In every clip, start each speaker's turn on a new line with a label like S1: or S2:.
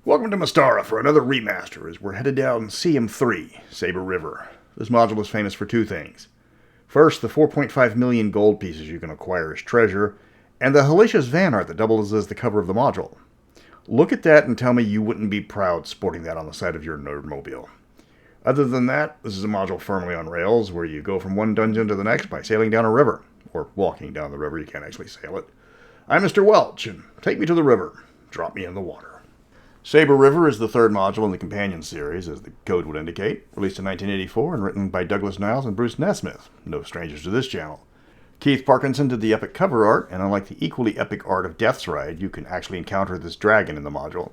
S1: Welcome to Mystara for another remaster as we're headed down CM3, Sabre River. This module is famous for two things. First, the 4.5 million gold pieces you can acquire as treasure, and the hellacious van art that doubles as the cover of the module. Look at that and tell me you wouldn't be proud sporting that on the side of your Nerdmobile. Other than that, this is a module firmly on rails where you go from one dungeon to the next by sailing down a river. Or walking down the river, you can't actually sail it. I'm Mr. Welch, and take me to the river. Drop me in the water. Sabre River is the third module in the companion series, as the code would indicate, released in 1984 and written by Douglas Niles and Bruce Nesmith, no strangers to this channel. Keith Parkinson did the epic cover art, and unlike the equally epic art of Death's Ride, you can actually encounter this dragon in the module.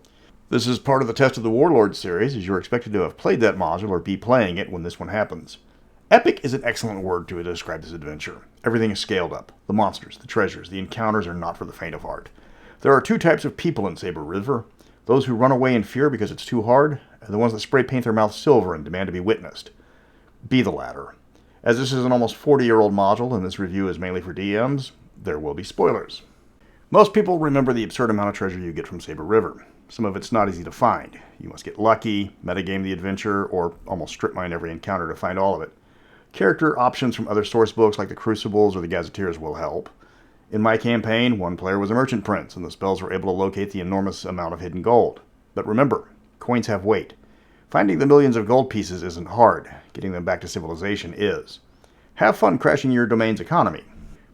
S1: This is part of the Test of the Warlord series, as you're expected to have played that module or be playing it when this one happens. Epic is an excellent word to describe this adventure. Everything is scaled up. The monsters, the treasures, the encounters are not for the faint of heart. There are two types of people in Sabre River. Those who run away in fear because it's too hard, and the ones that spray paint their mouths silver and demand to be witnessed. Be the latter. As this is an almost 40-year-old module and this review is mainly for DMs, there will be spoilers. Most people remember the absurd amount of treasure you get from Sabre River. Some of it's not easy to find. You must get lucky, metagame the adventure, or almost strip mine every encounter to find all of it. Character options from other source books like the Crucibles or the Gazetteers will help. In my campaign, one player was a merchant prince, and the spells were able to locate the enormous amount of hidden gold. But remember, coins have weight. Finding the millions of gold pieces isn't hard. Getting them back to civilization is. Have fun crashing your domain's economy.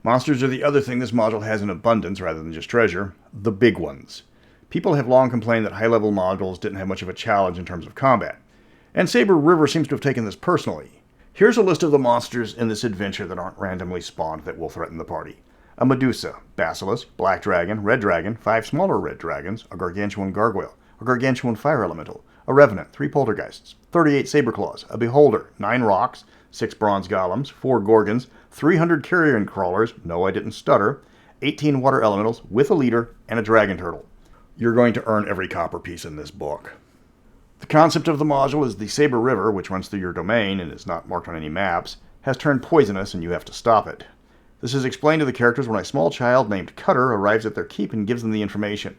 S1: Monsters are the other thing this module has in abundance rather than just treasure. The big ones. People have long complained that high-level modules didn't have much of a challenge in terms of combat. And Sabre River seems to have taken this personally. Here's a list of the monsters in this adventure that aren't randomly spawned that will threaten the party. A Medusa, Basilisk, Black Dragon, Red Dragon, 5 smaller Red Dragons, a Gargantuan Gargoyle, a Gargantuan Fire Elemental, a Revenant, 3 Poltergeists, 38 Saberclaws, a Beholder, 9 Rocks, 6 Bronze Golems, 4 Gorgons, 300 Carrion Crawlers, no I didn't stutter, 18 Water Elementals with a Leader, and a Dragon Turtle. You're going to earn every copper piece in this book. The concept of the module is the Sabre River, which runs through your domain and is not marked on any maps, has turned poisonous and you have to stop it. This is explained to the characters when a small child named Cutter arrives at their keep and gives them the information.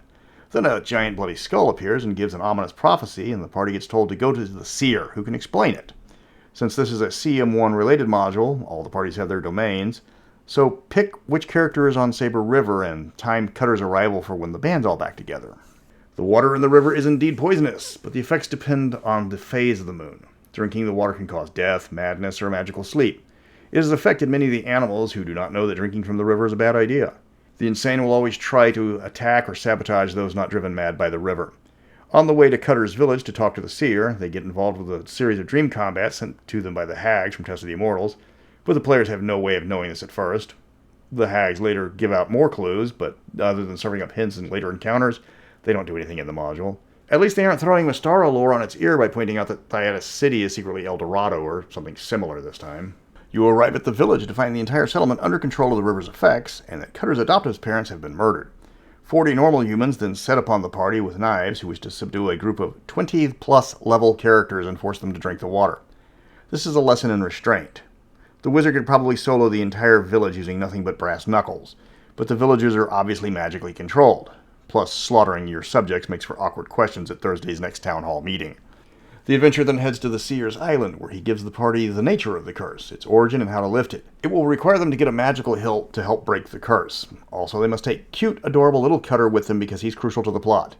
S1: Then a giant bloody skull appears and gives an ominous prophecy, and the party gets told to go to the seer, who can explain it. Since this is a CM1 related module, all the parties have their domains, so pick which character is on Sabre River and time Cutter's arrival for when the band's all back together. The water in the river is indeed poisonous, but the effects depend on the phase of the moon. Drinking the water can cause death, madness, or magical sleep. It has affected many of the animals who do not know that drinking from the river is a bad idea. The insane will always try to attack or sabotage those not driven mad by the river. On the way to Cutter's village to talk to the seer, they get involved with a series of dream combats sent to them by the hags from Test of the Immortals, but the players have no way of knowing this at first. The hags later give out more clues, but other than serving up hints in later encounters, they don't do anything in the module. At least they aren't throwing Mystara lore on its ear by pointing out that Thyattis City is secretly El Dorado or something similar this time. You arrive at the village to find the entire settlement under control of the river's effects, and that Cutter's adoptive parents have been murdered. 40 normal humans then set upon the party with knives who wish to subdue a group of 20-plus level characters and force them to drink the water. This is a lesson in restraint. The wizard could probably solo the entire village using nothing but brass knuckles, but the villagers are obviously magically controlled. Plus, slaughtering your subjects makes for awkward questions at Thursday's next town hall meeting. The adventure then heads to the Seer's Island, where he gives the party the nature of the curse, its origin, and how to lift it. It will require them to get a magical hilt to help break the curse. Also, they must take cute, adorable little Cutter with them because he's crucial to the plot.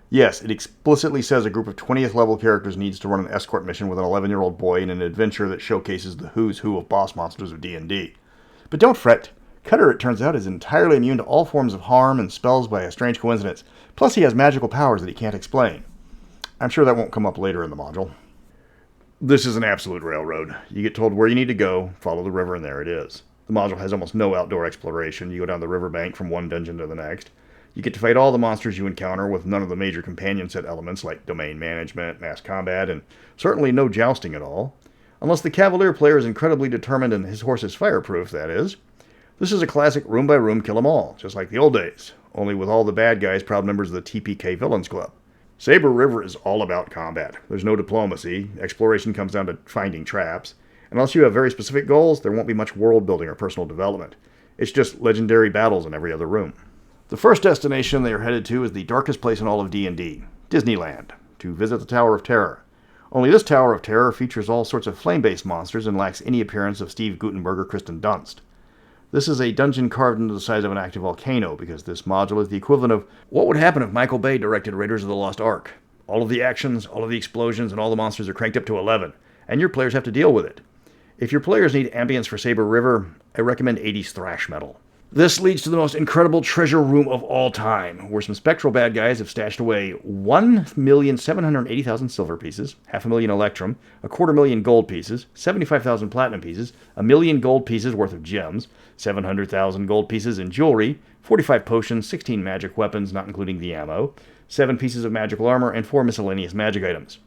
S1: Yes, it explicitly says a group of 20th level characters needs to run an escort mission with an 11-year-old boy in an adventure that showcases the who's who of boss monsters of D&D. But don't fret. Cutter, it turns out, is entirely immune to all forms of harm and spells by a strange coincidence. Plus, he has magical powers that he can't explain. I'm sure that won't come up later in the module. This is an absolute railroad. You get told where you need to go, follow the river, and there it is. The module has almost no outdoor exploration. You go down the riverbank from one dungeon to the next. You get to fight all the monsters you encounter with none of the major companion set elements like domain management, mass combat, and certainly no jousting at all. Unless the Cavalier player is incredibly determined and his horse is fireproof, that is. This is a classic room-by-room kill-em-all, just like the old days, only with all the bad guys proud members of the TPK Villains Club. Sabre River is all about combat. There's no diplomacy. Exploration comes down to finding traps. Unless you have very specific goals, there won't be much world building or personal development. It's just legendary battles in every other room. The first destination they are headed to is the darkest place in all of D&D. Disneyland, to visit the Tower of Terror. Only this Tower of Terror features all sorts of flame-based monsters and lacks any appearance of Steve Guttenberg or Kristen Dunst. This is a dungeon carved into the size of an active volcano, because this module is the equivalent of what would happen if Michael Bay directed Raiders of the Lost Ark. All of the actions, all of the explosions, and all the monsters are cranked up to 11, and your players have to deal with it. If your players need ambience for Sabre River, I recommend 80s thrash metal. This leads to the most incredible treasure room of all time, where some spectral bad guys have stashed away 1,780,000 silver pieces, 500,000 electrum, 250,000 gold pieces, 75,000 platinum pieces, 1,000,000 gold pieces worth of gems, 700,000 gold pieces in jewelry, 45 potions, 16 magic weapons, not including the ammo, 7 pieces of magical armor, and 4 miscellaneous magic items.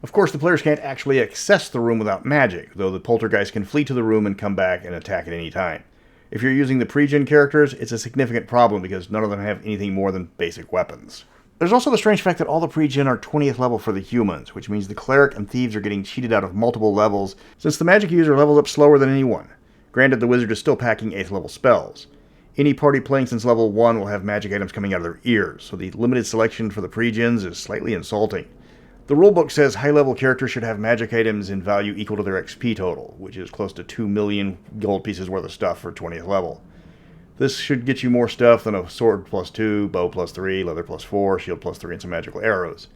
S1: Of course, the players can't actually access the room without magic, though the poltergeist can flee to the room and come back and attack at any time. If you're using the pre-gen characters, it's a significant problem because none of them have anything more than basic weapons. There's also the strange fact that all the pre-gen are 20th level for the humans, which means the cleric and thieves are getting cheated out of multiple levels since the magic user levels up slower than anyone. Granted, the wizard is still packing 8th level spells. Any party playing since level 1 will have magic items coming out of their ears, so the limited selection for the pre-gens is slightly insulting. The rulebook says high-level characters should have magic items in value equal to their XP total, which is close to 2 million gold pieces worth of stuff for 20th level. This should get you more stuff than a sword plus 2, bow plus 3, leather plus 4, shield plus 3, and some magical arrows.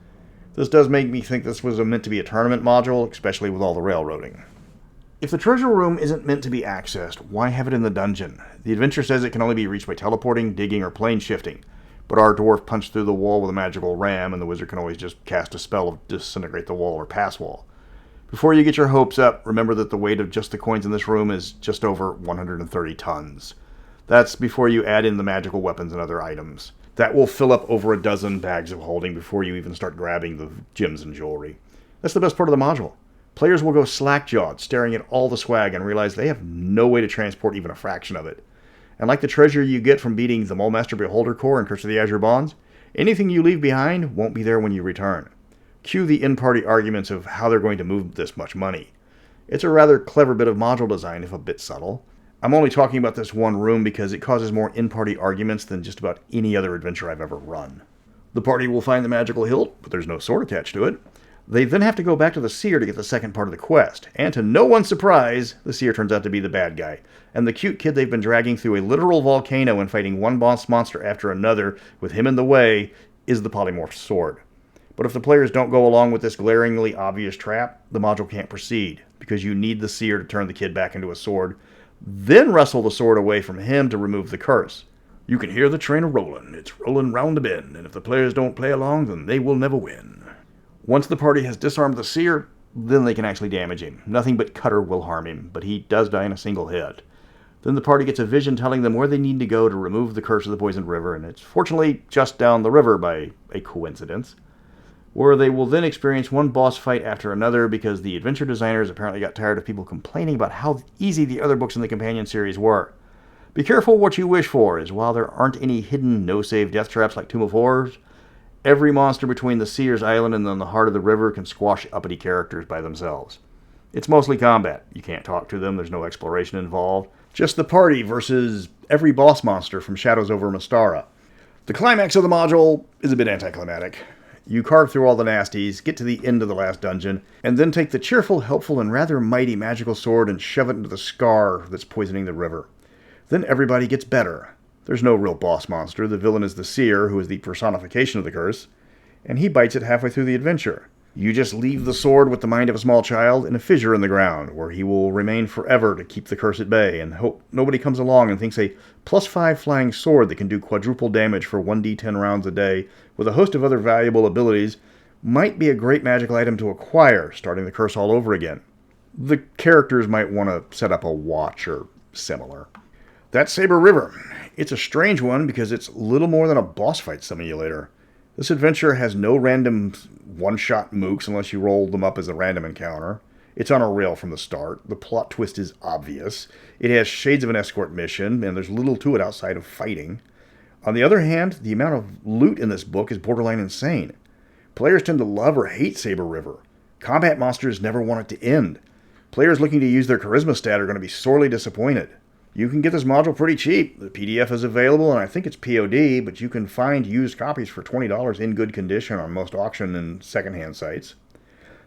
S1: This does make me think this was meant to be a tournament module, especially with all the railroading. If the treasure room isn't meant to be accessed, why have it in the dungeon? The adventure says it can only be reached by teleporting, digging, or plane shifting. But our dwarf punched through the wall with a magical ram, and the wizard can always just cast a spell of disintegrate the wall or pass wall. Before you get your hopes up, remember that the weight of just the coins in this room is just over 130 tons. That's before you add in the magical weapons and other items. That will fill up over a dozen bags of holding before you even start grabbing the gems and jewelry. That's the best part of the module. Players will go slack-jawed, staring at all the swag, and realize they have no way to transport even a fraction of it. And like the treasure you get from beating the Mulemaster Beholder Core in Curse of the Azure Bonds, anything you leave behind won't be there when you return. Cue the in-party arguments of how they're going to move this much money. It's a rather clever bit of module design, if a bit subtle. I'm only talking about this one room because it causes more in-party arguments than just about any other adventure I've ever run. The party will find the magical hilt, but there's no sword attached to it. They then have to go back to the seer to get the second part of the quest, and to no one's surprise, the seer turns out to be the bad guy, and the cute kid they've been dragging through a literal volcano and fighting one boss monster after another with him in the way is the polymorph sword. But if the players don't go along with this glaringly obvious trap, the module can't proceed, because you need the seer to turn the kid back into a sword, then wrestle the sword away from him to remove the curse. You can hear the train a-rollin', it's rollin' round the bend, and if the players don't play along, then they will never win. Once the party has disarmed the seer, then they can actually damage him. Nothing but Cutter will harm him, but he does die in a single hit. Then the party gets a vision telling them where they need to go to remove the curse of the poisoned river, and it's fortunately just down the river by a coincidence, where they will then experience one boss fight after another because the adventure designers apparently got tired of people complaining about how easy the other books in the companion series were. Be careful what you wish for, as while there aren't any hidden no-save death traps like Tomb of Horrors, every monster between the Seer's Island and then the heart of the river can squash uppity characters by themselves. It's mostly combat. You can't talk to them, there's no exploration involved. Just the party versus every boss monster from Shadows over Mystara. The climax of the module is a bit anticlimactic. You carve through all the nasties, get to the end of the last dungeon, and then take the cheerful, helpful, and rather mighty magical sword and shove it into the scar that's poisoning the river. Then everybody gets better. There's no real boss monster. The villain is the seer, who is the personification of the curse, and he bites it halfway through the adventure. You just leave the sword with the mind of a small child in a fissure in the ground, where he will remain forever to keep the curse at bay, and hope nobody comes along and thinks a +5 flying sword that can do quadruple damage for 1d10 rounds a day, with a host of other valuable abilities, might be a great magical item to acquire, starting the curse all over again. The characters might want to set up a watch or similar. That's Sabre River. It's a strange one because it's little more than a boss fight simulator. This adventure has no random one-shot mooks unless you roll them up as a random encounter. It's on a rail from the start. The plot twist is obvious. It has shades of an escort mission, and there's little to it outside of fighting. On the other hand, the amount of loot in this book is borderline insane. Players tend to love or hate Sabre River. Combat monsters never want it to end. Players looking to use their charisma stat are going to be sorely disappointed. You can get this module pretty cheap. The PDF is available, and I think it's POD, but you can find used copies for $20 in good condition on most auction and secondhand sites.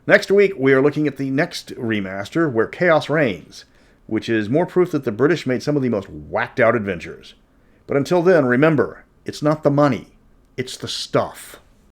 S1: Next week, we are looking at the next remaster, Where Chaos Reigns, which is more proof that the British made some of the most whacked-out adventures. But until then, remember, it's not the money, it's the stuff.